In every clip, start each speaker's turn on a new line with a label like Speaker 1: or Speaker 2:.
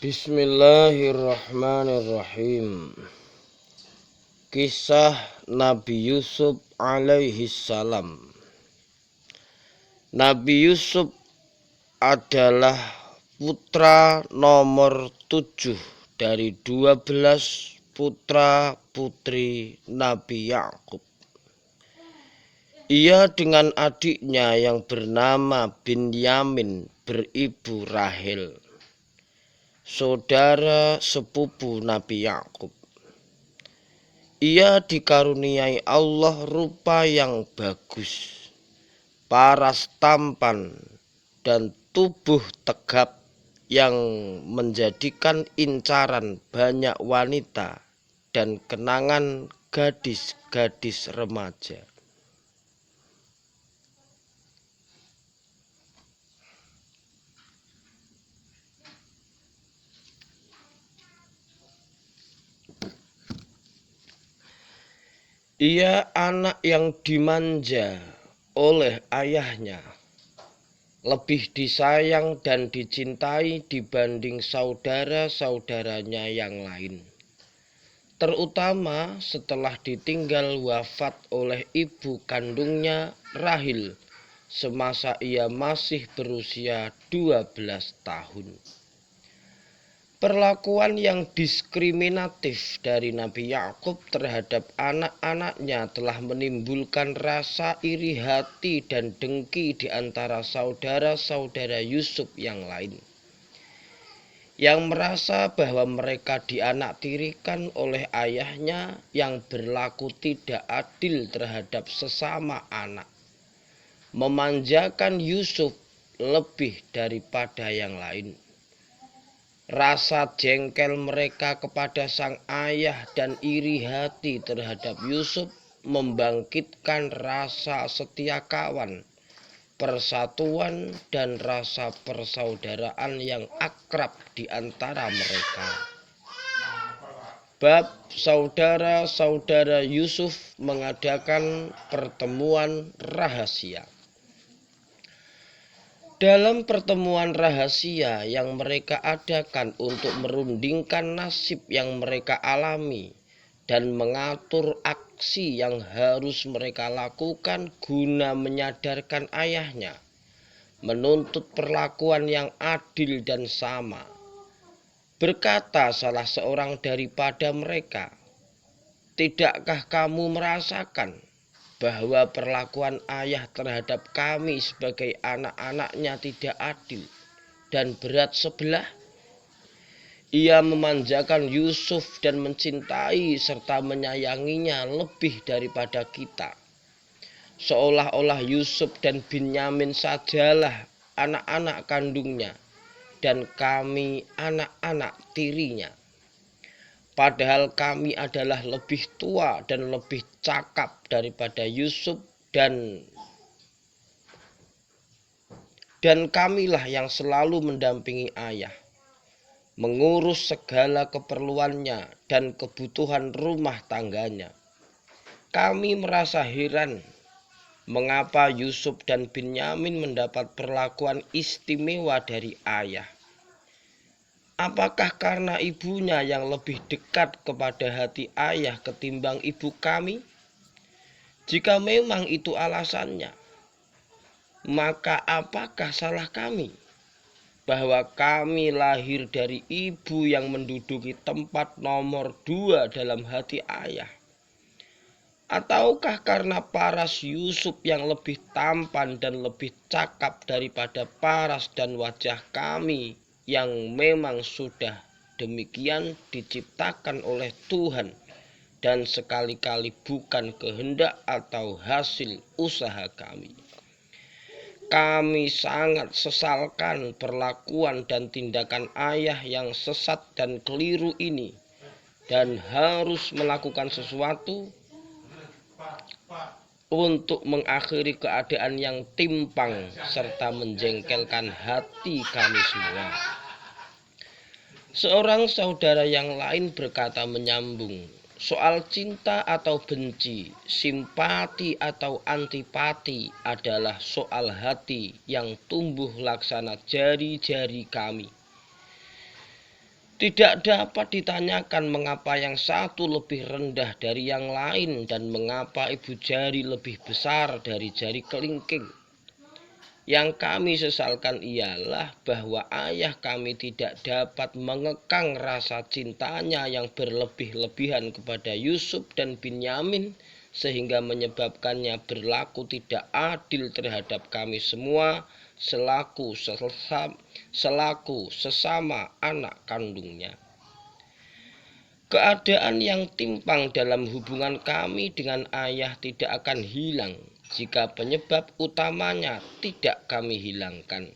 Speaker 1: Bismillahirrahmanirrahim. Kisah Nabi Yusuf alaihi salam. Nabi Yusuf adalah putra nomor 7 dari 12 putra putri Nabi Yakub. Ia dengan adiknya yang bernama Binyamin beribu Rahel, saudara sepupu Nabi Yakub. Ia dikaruniai Allah rupa yang bagus, paras tampan, dan tubuh tegap yang menjadikan incaran banyak wanita dan kenangan gadis-gadis remaja. Ia anak yang dimanja oleh ayahnya, lebih disayang dan dicintai dibanding saudara-saudaranya yang lain, terutama setelah ditinggal wafat oleh ibu kandungnya Rahil semasa ia masih berusia 12 tahun. Perlakuan yang diskriminatif dari Nabi Yakub terhadap anak-anaknya telah menimbulkan rasa iri hati dan dengki di antara saudara-saudara Yusuf yang lain, yang merasa bahwa mereka dianaktirikan oleh ayahnya yang berlaku tidak adil terhadap sesama anak, memanjakan Yusuf lebih daripada yang lain. Rasa jengkel mereka kepada sang ayah dan iri hati terhadap Yusuf membangkitkan rasa setia kawan, persatuan, dan rasa persaudaraan yang akrab di antara mereka. Bab saudara-saudara Yusuf mengadakan pertemuan rahasia. Dalam pertemuan rahasia yang mereka adakan untuk merundingkan nasib yang mereka alami dan mengatur aksi yang harus mereka lakukan guna menyadarkan ayahnya, menuntut perlakuan yang adil dan sama, berkata salah seorang daripada mereka, "Tidakkah kamu merasakan bahwa perlakuan ayah terhadap kami sebagai anak-anaknya tidak adil dan berat sebelah? Ia memanjakan Yusuf dan mencintai serta menyayanginya lebih daripada kita, seolah-olah Yusuf dan Binyamin sajalah anak-anak kandungnya dan kami anak-anak tirinya. Padahal kami adalah lebih tua dan lebih cakap daripada Yusuf dan kamilah yang selalu mendampingi ayah, mengurus segala keperluannya dan kebutuhan rumah tangganya. Kami merasa heran mengapa Yusuf dan Binyamin mendapat perlakuan istimewa dari ayah. Apakah karena ibunya yang lebih dekat kepada hati ayah ketimbang ibu kami? Jika memang itu alasannya, maka apakah salah kami bahwa kami lahir dari ibu yang menduduki tempat nomor 2 dalam hati ayah? Ataukah karena paras Yusuf yang lebih tampan dan lebih cakap daripada paras dan wajah kami yang memang sudah demikian diciptakan oleh Tuhan dan sekali-kali bukan kehendak atau hasil usaha kami? Kami sangat sesalkan perlakuan dan tindakan ayah yang sesat dan keliru ini dan harus melakukan sesuatu untuk mengakhiri keadaan yang timpang serta menjengkelkan hati kami semua. Seorang saudara yang lain berkata menyambung, soal cinta atau benci, simpati atau antipati adalah soal hati yang tumbuh laksana jari-jari kami. Tidak dapat ditanyakan mengapa yang satu lebih rendah dari yang lain dan mengapa ibu jari lebih besar dari jari kelingking. Yang kami sesalkan ialah bahwa ayah kami tidak dapat mengekang rasa cintanya yang berlebih-lebihan kepada Yusuf dan Binyamin, sehingga menyebabkannya berlaku tidak adil terhadap kami semua selaku sesama anak kandungnya. Keadaan yang timpang dalam hubungan kami dengan ayah tidak akan hilang jika penyebab utamanya tidak kami hilangkan.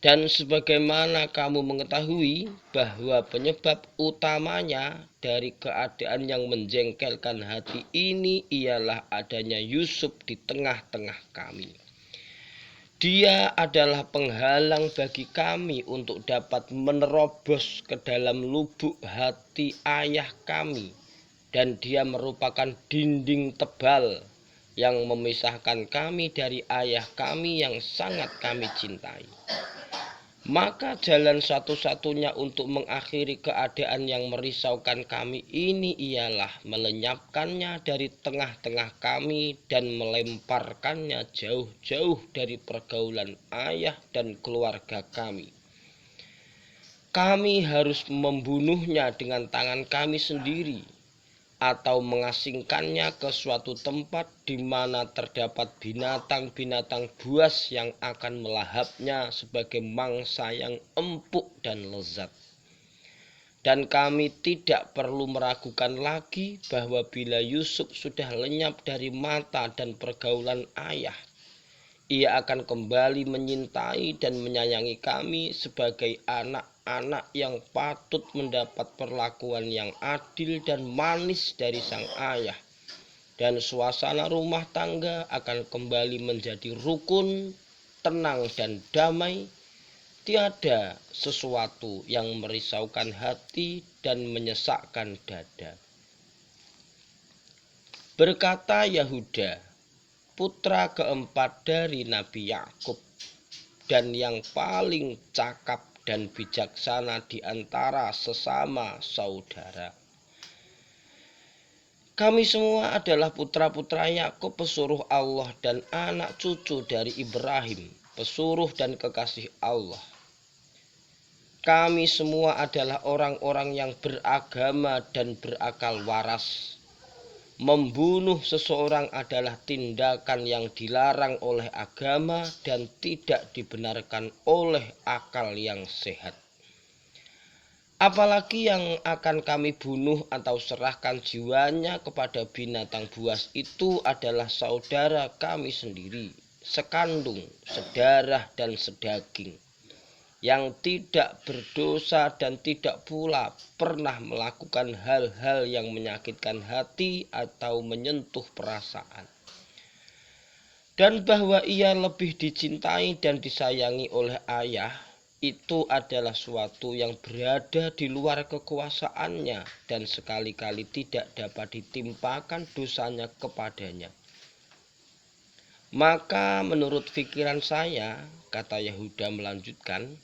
Speaker 1: Dan sebagaimana kamu mengetahui bahwa penyebab utamanya dari keadaan yang menjengkelkan hati ini ialah adanya Yusuf di tengah-tengah kami. Dia adalah penghalang bagi kami untuk dapat menerobos ke dalam lubuk hati ayah kami, dan dia merupakan dinding tebal yang memisahkan kami dari ayah kami yang sangat kami cintai. Maka jalan satu-satunya untuk mengakhiri keadaan yang merisaukan kami ini ialah melenyapkannya dari tengah-tengah kami dan melemparkannya jauh-jauh dari pergaulan ayah dan keluarga kami. Kami harus membunuhnya dengan tangan kami sendiri, atau mengasingkannya ke suatu tempat di mana terdapat binatang-binatang buas yang akan melahapnya sebagai mangsa yang empuk dan lezat. Dan kami tidak perlu meragukan lagi bahwa bila Yusuf sudah lenyap dari mata dan pergaulan ayah, ia akan kembali menyintai dan menyayangi kami sebagai anak-anak yang patut mendapat perlakuan yang adil dan manis dari sang ayah. Dan suasana rumah tangga akan kembali menjadi rukun, tenang dan damai. Tiada sesuatu yang merisaukan hati dan menyesakkan dada. Berkata Yahuda, putra keempat dari Nabi Yakub dan yang paling cakap dan bijaksana di antara sesama saudara. Kami semua adalah putra-putra Yakub, pesuruh Allah, dan anak cucu dari Ibrahim, pesuruh dan kekasih Allah. Kami semua adalah orang-orang yang beragama dan berakal waras. Membunuh seseorang adalah tindakan yang dilarang oleh agama dan tidak dibenarkan oleh akal yang sehat. Apalagi yang akan kami bunuh atau serahkan jiwanya kepada binatang buas itu adalah saudara kami sendiri, sekandung, sedarah dan sedaging, yang tidak berdosa dan tidak pula pernah melakukan hal-hal yang menyakitkan hati atau menyentuh perasaan. Dan bahwa ia lebih dicintai dan disayangi oleh ayah, itu adalah suatu yang berada di luar kekuasaannya dan sekali-kali tidak dapat ditimpakan dosanya kepadanya. Maka menurut pikiran saya, kata Yahuda melanjutkan,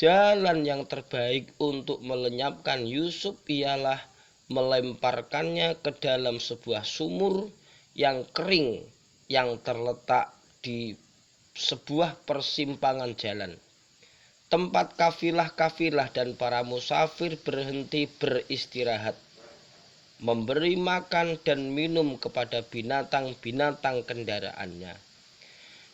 Speaker 1: jalan yang terbaik untuk melenyapkan Yusuf ialah melemparkannya ke dalam sebuah sumur yang kering yang terletak di sebuah persimpangan jalan, tempat kafilah-kafilah dan para musafir berhenti beristirahat, memberi makan dan minum kepada binatang-binatang kendaraannya.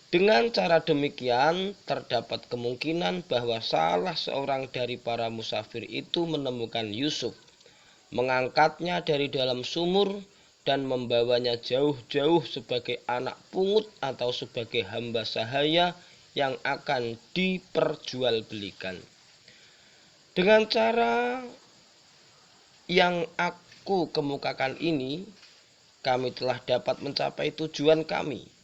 Speaker 1: Dengan cara demikian, terdapat kemungkinan bahwa salah seorang dari para musafir itu menemukan Yusuf, mengangkatnya dari dalam sumur, dan membawanya jauh-jauh sebagai anak pungut atau sebagai hamba sahaya yang akan diperjualbelikan. Dengan cara yang aku kemukakan ini, kami telah dapat mencapai tujuan kami,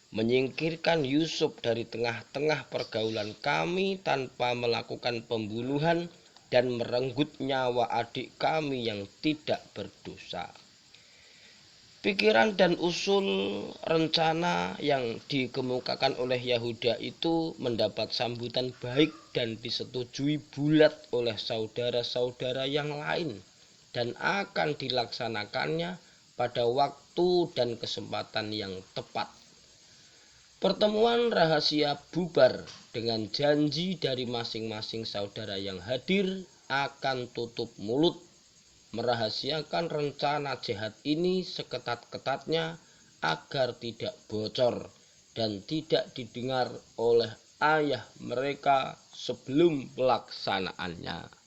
Speaker 1: menyingkirkan Yusuf dari tengah-tengah pergaulan kami tanpa melakukan pembunuhan dan merenggut nyawa adik kami yang tidak berdosa. Pikiran dan usul rencana yang dikemukakan oleh Yahuda itu mendapat sambutan baik dan disetujui bulat oleh saudara-saudara yang lain dan akan dilaksanakannya pada waktu dan kesempatan yang tepat. Pertemuan rahasia bubar dengan janji dari masing-masing saudara yang hadir akan tutup mulut merahasiakan rencana jahat ini seketat-ketatnya agar tidak bocor dan tidak didengar oleh ayah mereka sebelum pelaksanaannya.